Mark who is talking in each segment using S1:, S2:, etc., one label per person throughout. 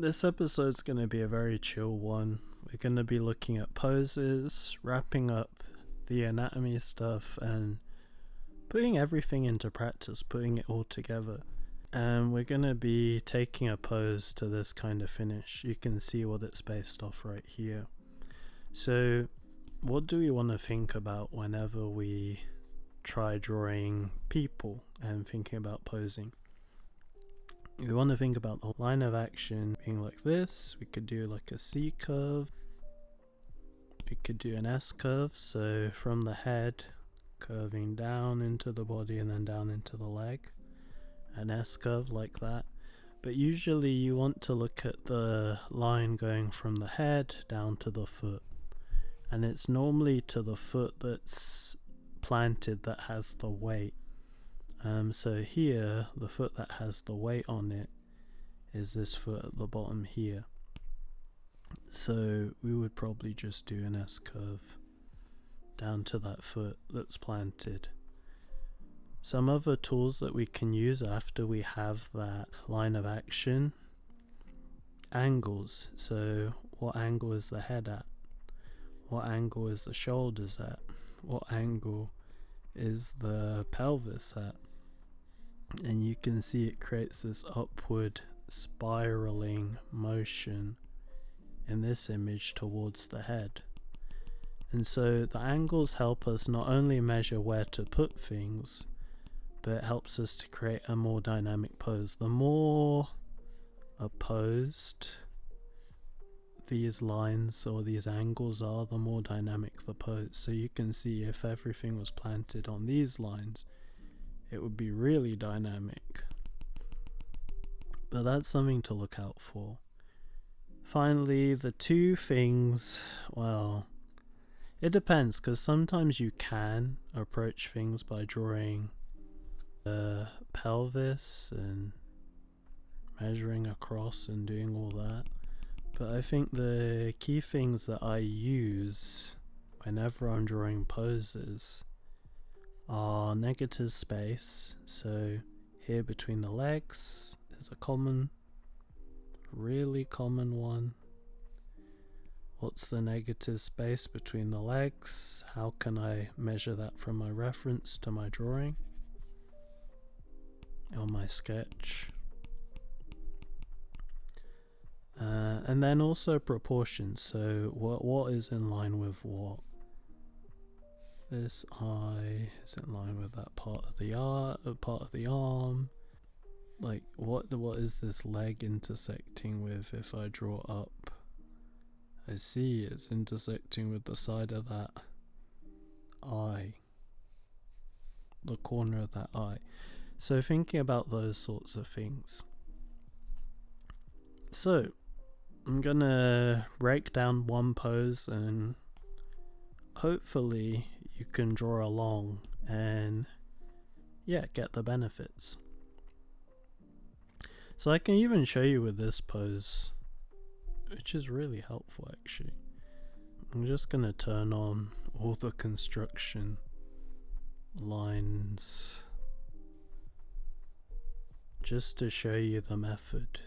S1: This episode's going to be a very chill one. We're going to be looking at poses, wrapping up the anatomy stuff, and putting everything into practice, putting it all together. And we're going to be taking a pose to this kind of finish. You can see what it's based off right here. So, what do we want to think about whenever we try drawing people and thinking about posing? We want to think about the line of action being like this. We could do like a C curve. We could do an S curve, so from the head curving down into the body and then down into the leg. An S curve like that. But usually you want to look at the line going from the head down to the foot. And it's normally to the foot that's planted that has the weight. So here, the foot that has the weight on it is this foot at the bottom here. So we would probably just do an S curve down to that foot that's planted. Some other tools that we can use after we have that line of action: angles. So what angle is the head at? What angle is the shoulders at? What angle is the pelvis at? And you can see it creates this upward spiraling motion in this image towards the head. And so the angles help us not only measure where to put things, but it helps us to create a more dynamic pose. The more opposed these lines or these angles are, the more dynamic the pose. So you can see if everything was planted on these lines, it would be really dynamic. But that's something to look out for. Finally, the two things, well, it depends, because sometimes you can approach things by drawing the pelvis and measuring across and doing all that. But I think the key things that I use whenever I'm drawing poses are negative space. So here between the legs is a really common one. What's the negative space between the legs? How can I measure that from my reference to my drawing or my sketch? And then also proportions. So what is in line with what? This eye is in line with that part of the arm. Like what is this leg intersecting with if I draw up? I see it's intersecting with the side of that eye, the corner of that eye. So thinking about those sorts of things. So I'm gonna break down one pose and hopefully you can draw along and get the benefits. So I can even show you with this pose, which is really helpful actually. I'm just gonna turn on all the construction lines just to show you the method.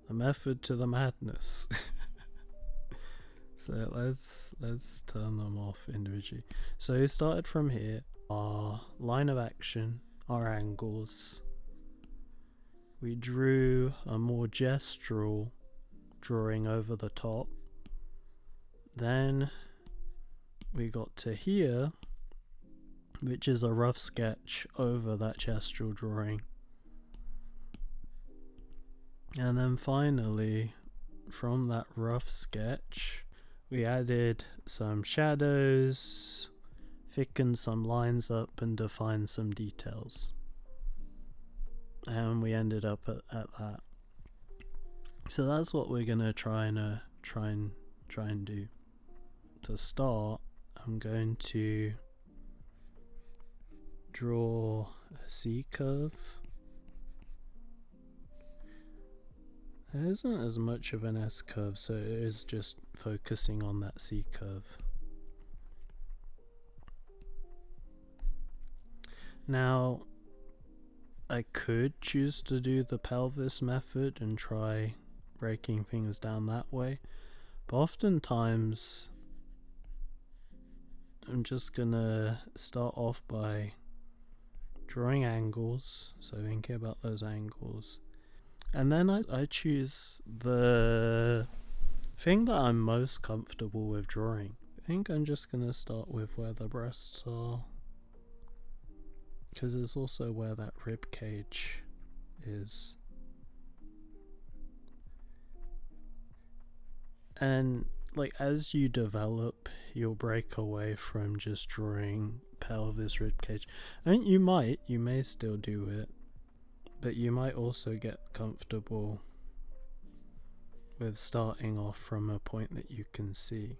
S1: The method to the madness. So let's turn them off individually. So we started from here. Our line of action, our angles. We drew a more gestural drawing over the top. Then we got to here, which is a rough sketch over that gestural drawing. And then finally, from that rough sketch, we added some shadows, thickened some lines up, and defined some details. And we ended up at that. So that's what we're gonna try and do. To start, I'm going to draw a C curve. There isn't as much of an S curve, so it is just focusing on that C curve. Now, I could choose to do the pelvis method and try breaking things down that way. But oftentimes I'm just gonna start off by drawing angles, so thinking about those angles, and then I choose the thing that I'm most comfortable with drawing. I think I'm just gonna start with where the breasts are, because it's also where that rib cage is. And like as you develop, you'll break away from just drawing pelvis, rib cage. I mean, you may still do it, but you might also get comfortable with starting off from a point that you can see.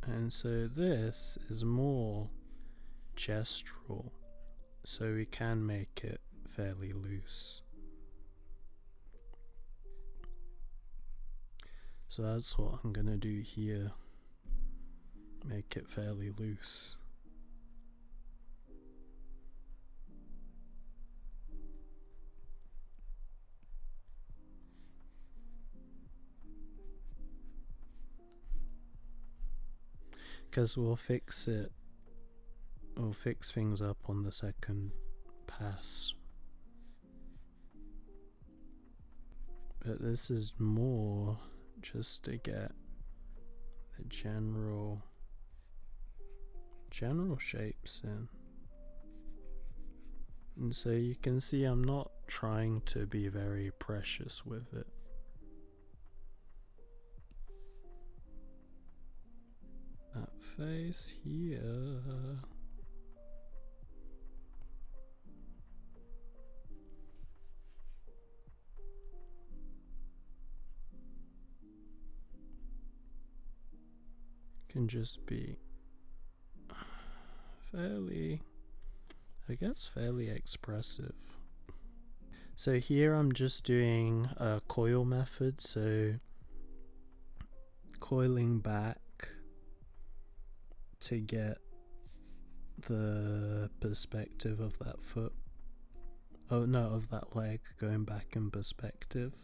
S1: And so this is more gestural, so we can make it fairly loose. So that's what I'm gonna do here, make it fairly loose. Because we'll fix things up on the second pass. But this is more just to get the general shapes in. And so you can see I'm not trying to be very precious with it. That face here. Can just be fairly expressive. So here I'm just doing a coil method, so coiling back to get the perspective of that foot. Oh no, of that leg going back in perspective.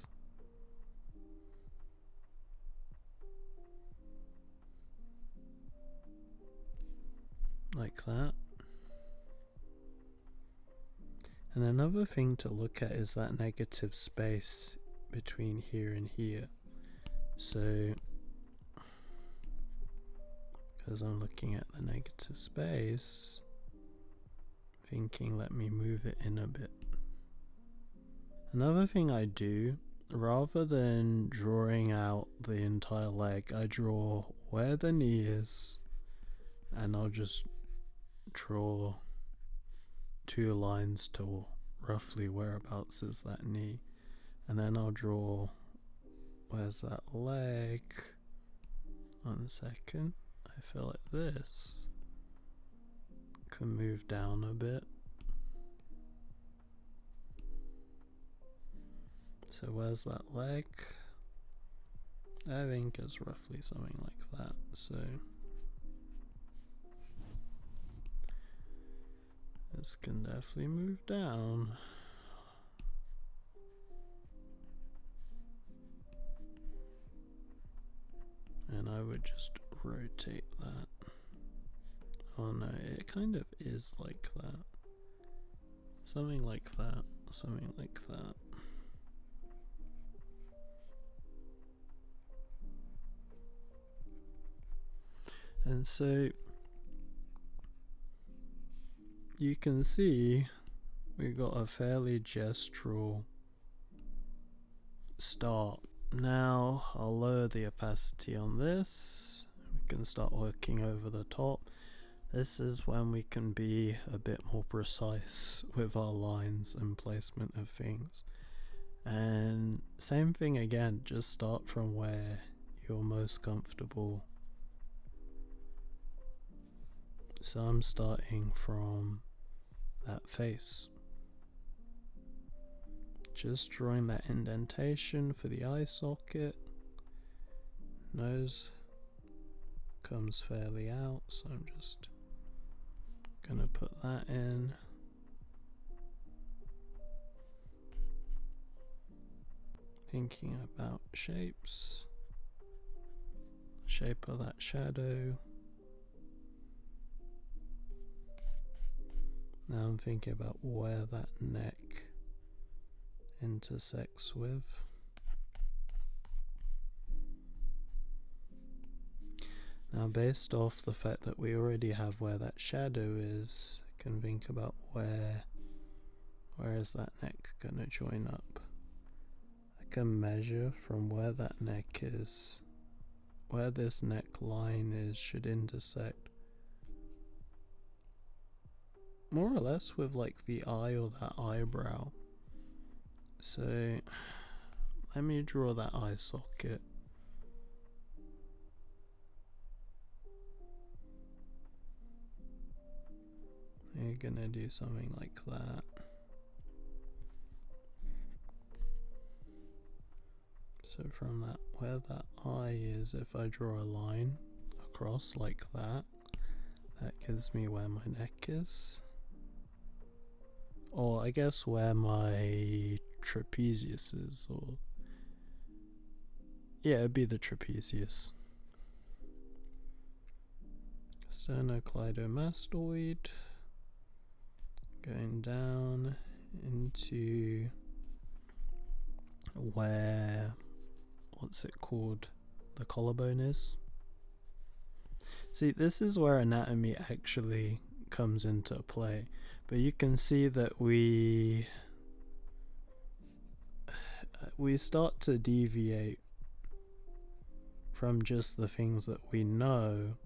S1: Like that. And another thing to look at is that negative space between here and here. So, because I'm looking at the negative space, thinking let me move it in a bit. Another thing I do, rather than drawing out the entire leg, I draw where the knee is, and I'll just draw 2 lines to roughly whereabouts is that knee, and then I'll draw where's that leg. 1 second, I feel like this can move down a bit. So where's that leg? I think it's roughly something like that. So this can definitely move down. And I would just rotate that. Oh no, it kind of is like that. Something like that. Something like that. And so you can see we got a fairly gestural start. Now I'll lower the opacity on this. We can start working over the top. This is when we can be a bit more precise with our lines and placement of things. And same thing again, just start from where you're most comfortable. So I'm starting from that face. Just drawing that indentation for the eye socket, nose comes fairly out, so I'm just gonna put that in. Thinking about shapes, shape of that shadow. Now I'm thinking about where that neck intersects with. Now, based off the fact that we already have where that shadow is, I can think about where is that neck gonna join up. I can measure from where that neck is, where this neckline is, should intersect more or less with like the eye or that eyebrow. So let me draw that eye socket. You're gonna do something like that. So from that, where that eye is, if I draw a line across like that, that gives me where my neck is. Or I guess where my trapezius is, or yeah, it'd be the trapezius. Sternocleidomastoid. Going down into where, what's it called, the collarbone is. See, this is where anatomy actually comes into play, but you can see that we start to deviate from just the things that we know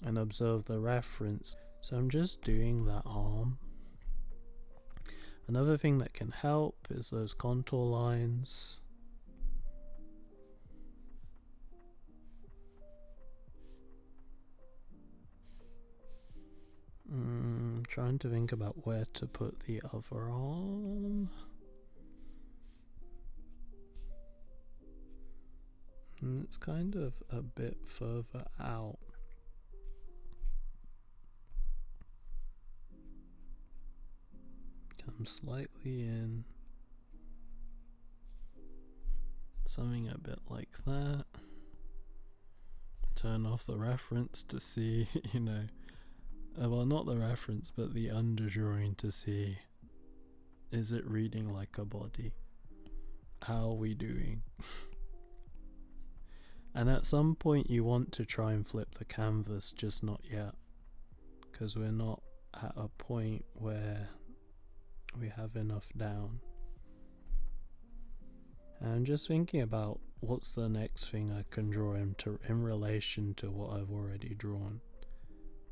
S1: and observe the reference. So I'm just doing that arm. Another thing that can help is those contour lines. Trying to think about where to put the other arm. And it's kind of a bit further out. Come slightly in. Something a bit like that. Turn off the reference to see, you know, well, not the reference, but the underdrawing to see, is it reading like a body? How are we doing? And at some point you want to try and flip the canvas, just not yet, because we're not at a point where we have enough down. And I'm just thinking about what's the next thing I can draw in relation to what I've already drawn.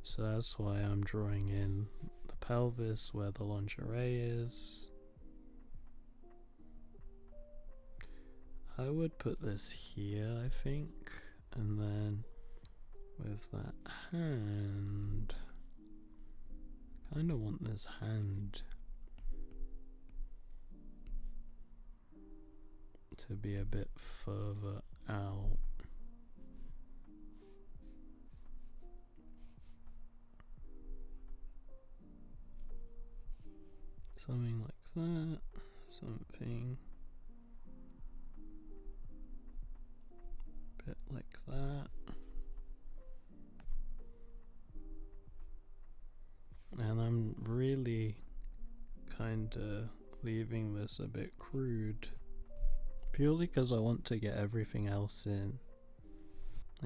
S1: So that's why I'm drawing in the pelvis where the lingerie is. I would put this here, I think, and then with that hand, kind of want this hand to be a bit further out. Something like that, something a bit like that. And I'm really kind of leaving this a bit crude, purely because I want to get everything else in.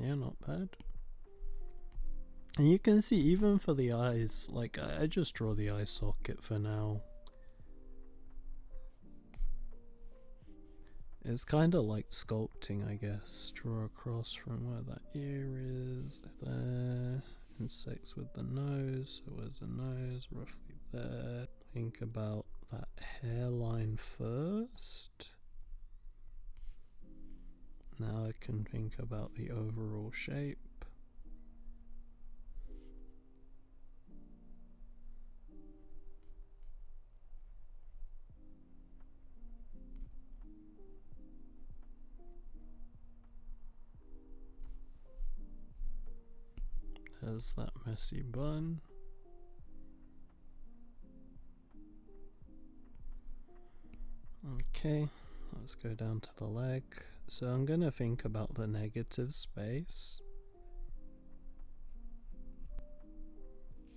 S1: Yeah, not bad. And you can see, even for the eyes, like I just draw the eye socket for now. It's kind of like sculpting, I guess. Draw across from where that ear is, there. Intersects with the nose, so where's the nose? Roughly there. Think about that hairline first. Now I can think about the overall shape. There's that messy bun. Okay, let's go down to the leg. So I'm gonna think about the negative space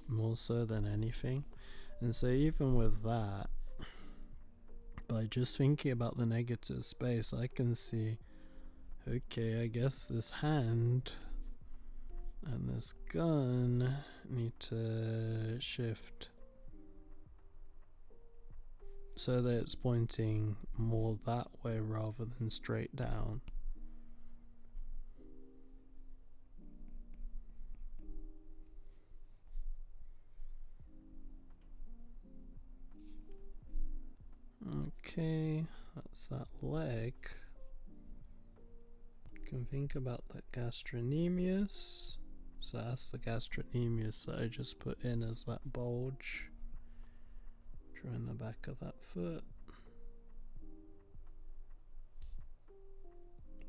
S1: more so than anything. And so even with that, by just thinking about the negative space, I can see, okay, I guess this hand and this gun need to shift so that it's pointing more that way rather than straight down. Okay, that's that leg. You can think about that gastrocnemius. So that's the gastrocnemius that I just put in as that bulge. Drawing the back of that foot.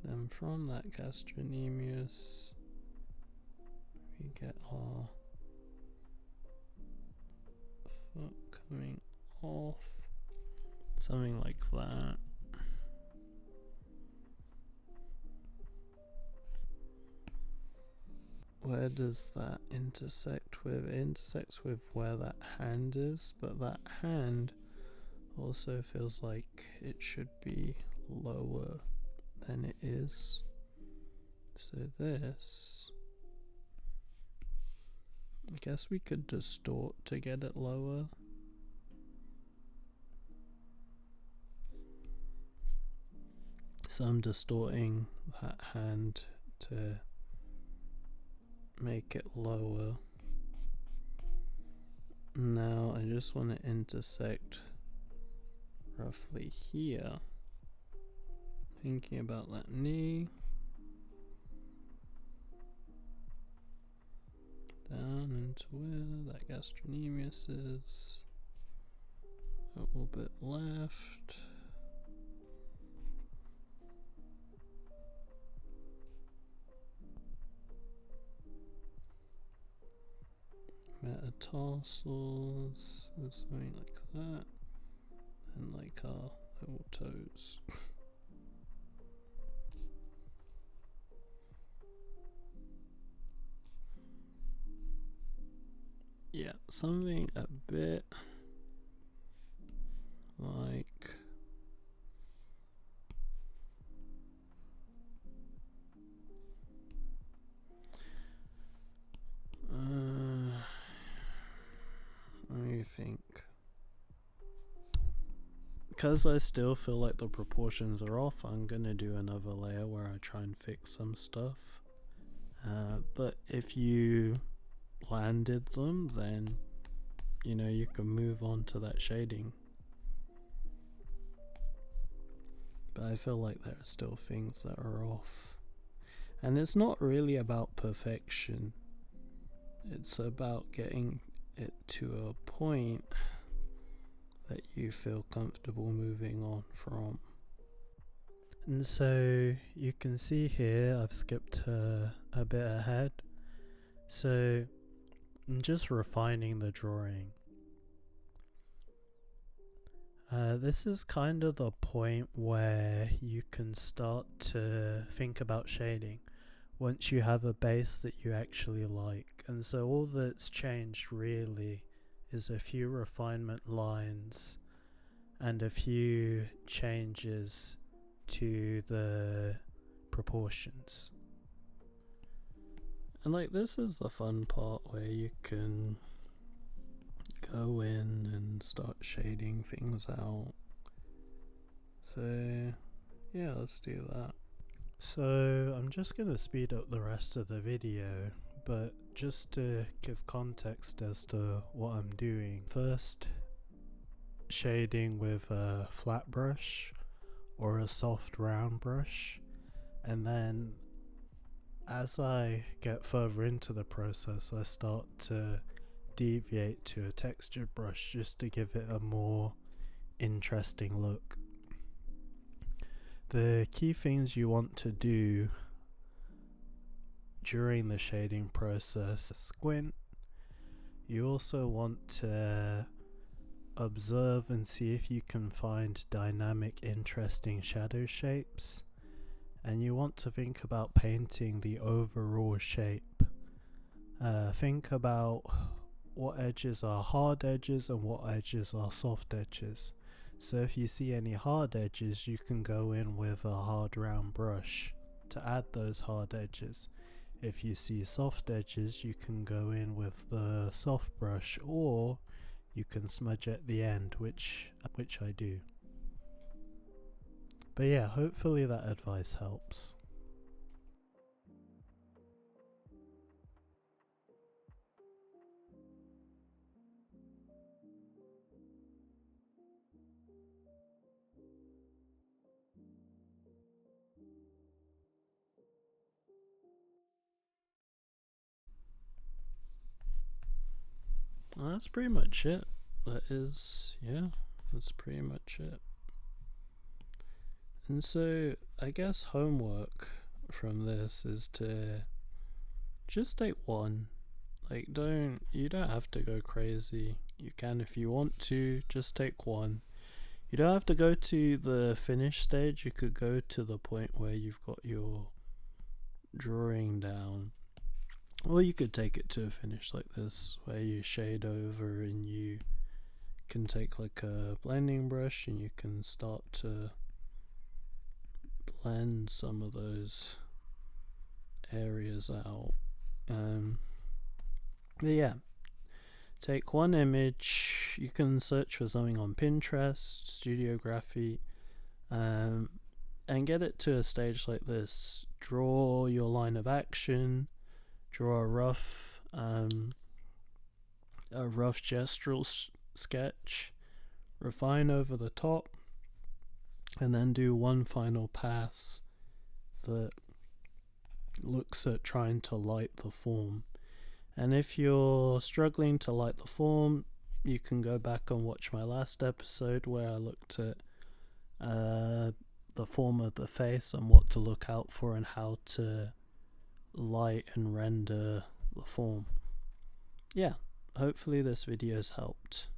S1: Then from that gastrocnemius, we get our foot coming off. Something like that. Where does that intersect with? It intersects with where that hand is, but that hand also feels like it should be lower than it is. So this, I guess we could distort to get it lower. So I'm distorting that hand to make it lower. Now I just want to intersect roughly here. Thinking about that knee. Down into where that gastrocnemius is. A little bit left. Metatarsals, or something like that, and like our little toes. Yeah, something a bit like let me think. Because I still feel like the proportions are off, I'm gonna do another layer where I try and fix some stuff. But if you landed them, then you know you can move on to that shading. But I feel like there are still things that are off. And it's not really about perfection. It's about getting it to a point that you feel comfortable moving on from. And so you can see here I've skipped a bit ahead. So I'm just refining the drawing. This is kind of the point where you can start to think about shading once you have a base that you actually like. And so all that's changed really is a few refinement lines and a few changes to the proportions. And like this is the fun part where you can go in and start shading things out. So yeah, let's do that. So I'm just going to speed up the rest of the video, but just to give context as to what I'm doing. First, shading with a flat brush or a soft round brush, and then as I get further into the process I start to deviate to a textured brush just to give it a more interesting look. The key things you want to do during the shading process, squint. You also want to observe and see if you can find dynamic, interesting shadow shapes, and you want to think about painting the overall shape. Think about what edges are hard edges and what edges are soft edges. So if you see any hard edges, you can go in with a hard round brush to add those hard edges. If you see soft edges, you can go in with the soft brush, or you can smudge at the end, which I do. But yeah, hopefully that advice helps. That's pretty much it. That's pretty much it. And so I guess homework from this is to just take one. Like, you don't have to go crazy. You can if you want to, just take one. You don't have to go to the finish stage. You could go to the point where you've got your drawing down, or you could take it to a finish like this, where you shade over and you can take like a blending brush and you can start to blend some of those areas out. But yeah, take one image. You can search for something on Pinterest, Studiography, and get it to a stage like this. Draw your line of action, draw a rough gestural sketch, refine over the top, and then do one final pass that looks at trying to light the form. And if you're struggling to light the form, you can go back and watch my last episode where I looked at the form of the face and what to look out for and how to light and render the form. Yeah, hopefully this video has helped.